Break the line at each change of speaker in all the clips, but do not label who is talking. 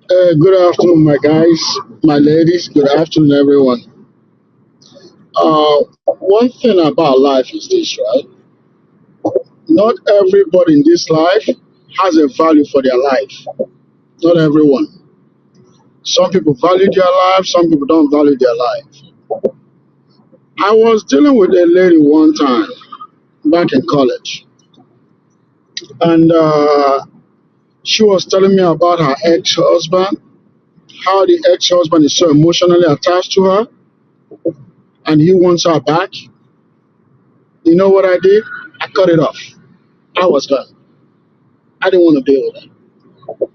Good afternoon, my guys, my ladies. Good afternoon, everyone. One thing about life is this, right? Not everybody in this life has a value for their life. Not everyone. Some people value their life, some people don't value their life. I was dealing with a lady one time back in college, and she was telling me about her ex husband, how the ex husband is so emotionally attached to her, and he wants her back. You know what I did? I cut it off. I was gone. I didn't want to deal with it.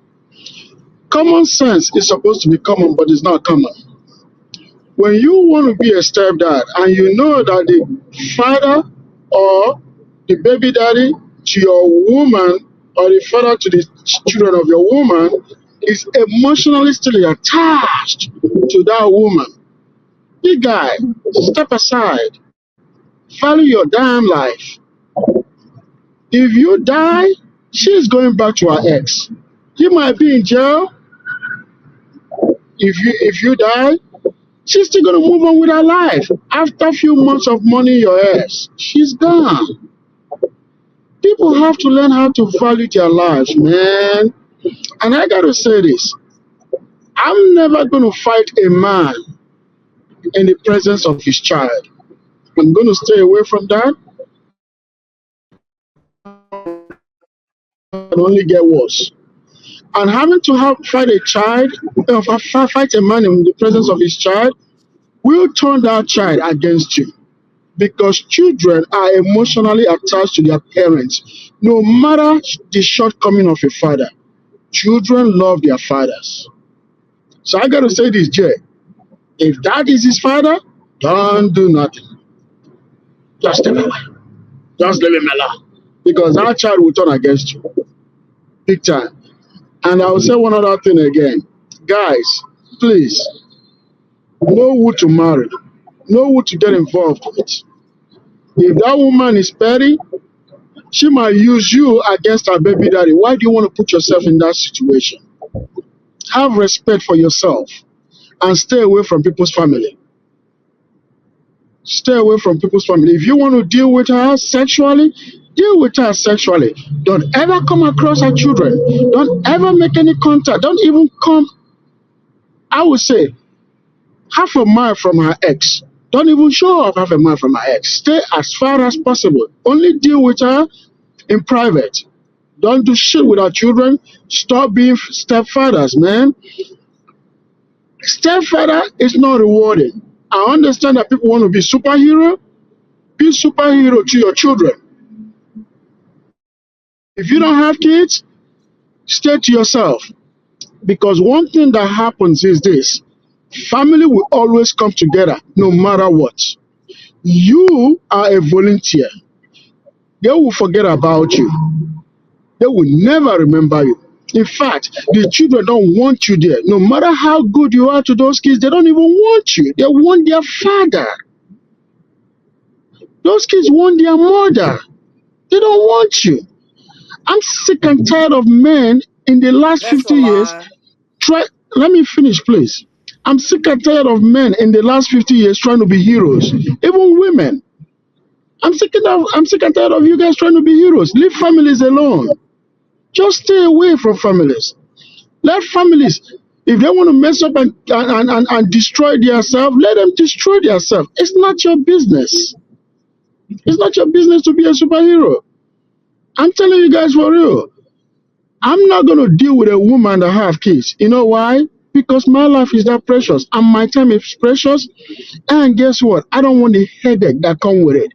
Common sense is supposed to be common, but it's not common. When you want to be a stepdad and you know that the father or the baby daddy to your woman or the father to the children of your woman is emotionally still attached to that woman, big guy, step aside, value your damn life. If you die, she's going back to her ex. You might be in jail. If you die, she's still gonna move on with her life. After a few months of money in your ass, she's gone. People have to learn how to value their lives, man. And I gotta say this: I'm never gonna fight a man in the presence of his child. I'm gonna stay away from that and only get worse. And having to fight a child, fight a man in the presence of his child, will turn that child against you. Because children are emotionally attached to their parents. No matter the shortcoming of a father, children love their fathers. So I got to say this, Jay. If that is his father, don't do nothing. Just step away. Just leave him alone. Because that child will turn against you. Big time. And I will say one other thing again. Guys, please, know who to marry. Know who to get involved with. If that woman is petty, she might use you against her baby daddy. Why do you want to put yourself in that situation? Have respect for yourself and stay away from people's family. Stay away from people's family. If you want to deal with her sexually, deal with her sexually. Don't ever come across her children. Don't ever make any contact. Don't even come, I would say, half a mile from her ex. Don't even show up half a mile from her ex. Stay as far as possible. Only deal with her in private. Don't do shit with our children. Stop being stepfathers, man. Stepfather is not rewarding. I understand that people want to be superhero. Be superhero to your children. If you don't have kids, stay to yourself. Because one thing that happens is this: family will always come together no matter what. You are a volunteer. They will forget about you. They will never remember you. In fact, the children don't want you there. No matter how good you are to those kids, they don't even want you. They want their father. Those kids want their mother. They don't want you. I'm sick and tired of men in the last
That's a
50 years.
lie.
Try. Let me finish, please. I'm sick and tired of men in the last 50 years trying to be heroes. Even women. I'm sick and tired of you guys trying to be heroes. Leave families alone. Just stay away from families. Let families, if they want to mess up and destroy themselves, let them destroy themselves. It's not your business. It's not your business to be a superhero. I'm telling you guys for real. I'm not going to deal with a woman that have kids. You know why? Because my life is that precious and my time is precious. And guess what? I don't want the headache that come with it.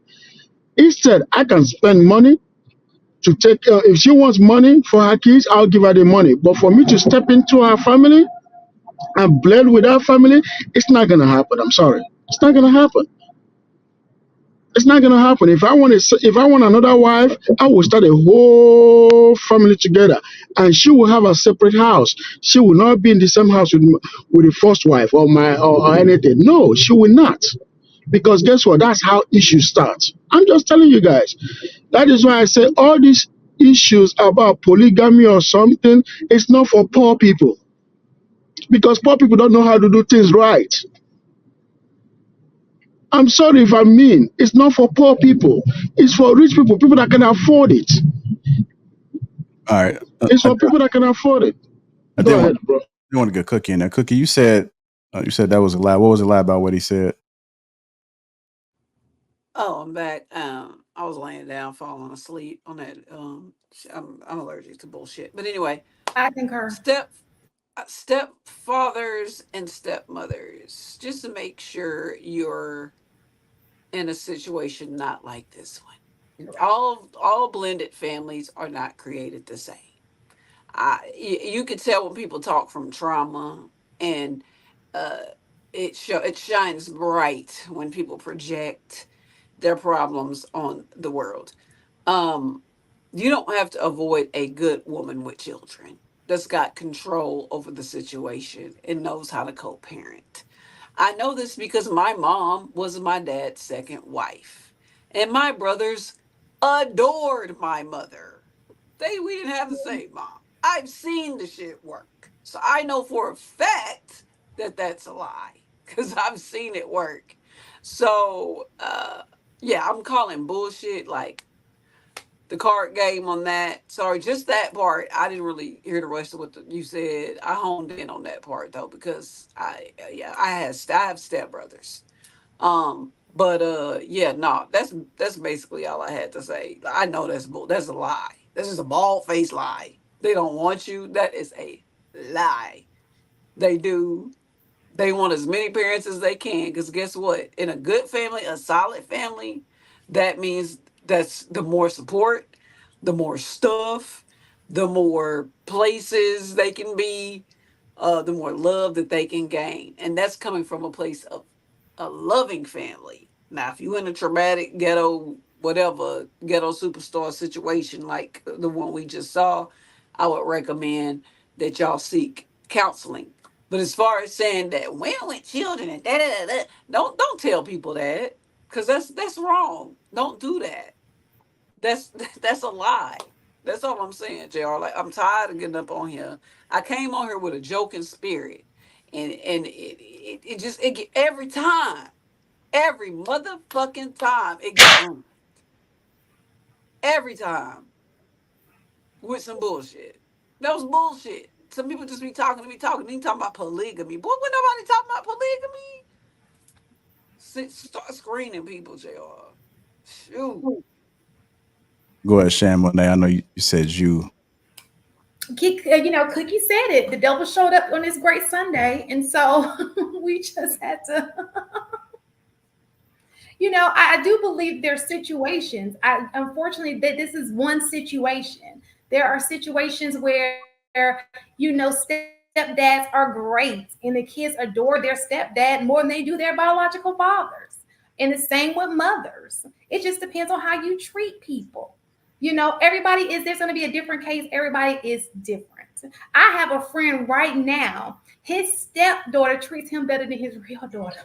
Instead, I can spend money to take, if she wants money for her kids, I'll give her the money. But for me to step into her family and blend with her family, it's not gonna happen. I'm sorry, it's not gonna happen. It's not gonna happen. If I want another wife, I will start a whole family together, and she will have a separate house. She will not be in the same house with the first wife or anything. No, she will not. Because guess what? That's how issues start. I'm just telling you guys. That is why I say all these issues about polygamy or something, it's not for poor people. because poor people don't know how to do things right. I'm sorry if I'm mean. It's not for poor people. It's for rich people, people that can afford it.
All right.
It's for people that can afford it.
I
Go
did want
ahead, bro.
to get Cookie in there. Cookie, you said that was a lie. What was a lie about what he said?
Oh, I'm back. I was laying down, falling asleep on that. I'm allergic to bullshit. But anyway,
I concur.
step stepfathers and stepmothers, just to make sure you're in a situation not like this one. All blended families are not created the same. You could tell when people talk from trauma, and uh, it shines bright when people project their problems on the world. Um, you don't have to avoid a good woman with children that's got control over the situation and knows how to co-parent. I know this because my mom was my dad's second wife, and my brothers adored my mother. We didn't have the same mom. I've seen the shit work, so I know for a fact that that's a lie because I've seen it work. So yeah, I'm calling bullshit. Like the card game on that. Sorry, just that part. I didn't really hear the rest of what you said. I honed in on that part though because yeah, I have stepbrothers. But yeah, no, that's basically all I had to say. I know that's a lie. That's just a bald faced lie. They don't want you. That is a lie. They do. They want as many parents as they can because guess what? In a good family, a solid family, that means that's the more support, the more stuff, the more places they can be, the more love that they can gain. And that's coming from a place of a loving family. Now, if you in a traumatic ghetto, whatever, ghetto superstar situation like the one we just saw, I would recommend that y'all seek counseling. But as far as saying that women with children and da da da, da, don't tell people that because that's wrong. Don't do that. That's that's a lie. That's all I'm saying, Jr. Like I'm tired of getting up on here. I came on here with a joking spirit, and it just every time, every motherfucking time it gets ruined. Every time with some bullshit. That was bullshit. Some people just be talking to me, talking. They talking about polygamy. Boy, when nobody talking about polygamy, start screening people, Jr. Shoot.
Go ahead, Shan Monet. I know you said you.
Cookie said it. The devil showed up on this great Sunday, and so we just had to. I do believe there's situations. Unfortunately that this is one situation. There are situations where stepdads are great and the kids adore their stepdad more than they do their biological fathers. And the same with mothers. It just depends on how you treat people. Everybody is there's going to be a different case. Everybody is different. I have a friend right now. His stepdaughter treats him better than his real daughter.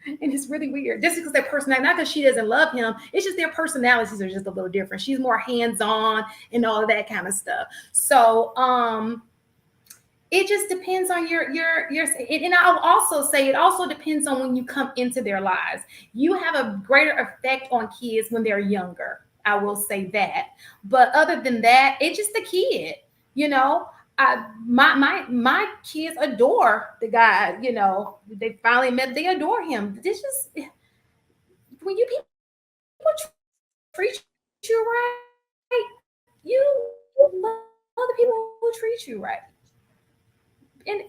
And it's really weird. Just because their personality, not because she doesn't love him, it's just their personalities are just a little different. She's more hands-on and all of that kind of stuff. So it just depends on and I'll also say it also depends on when you come into their lives. You have a greater effect on kids when they're younger. I will say that. But other than that, it's just the kid, you know. My kids adore the guy, they finally met, they adore him. This just when you people treat you right, you love the people who treat you right. And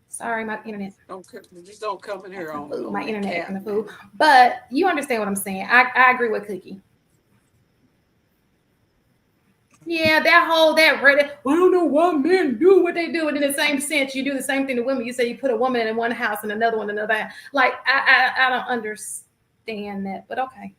sorry, my internet.
Just don't come in here
Some
on
food, my
that
internet
cap,
and the food.
man.
But you understand what I'm saying. I agree with Cookie. Yeah, that Reddit. Well, I don't know why men do what they do, and in the same sense, you do the same thing to women. You say you put a woman in one house and another one in another. Like I don't understand that, but okay.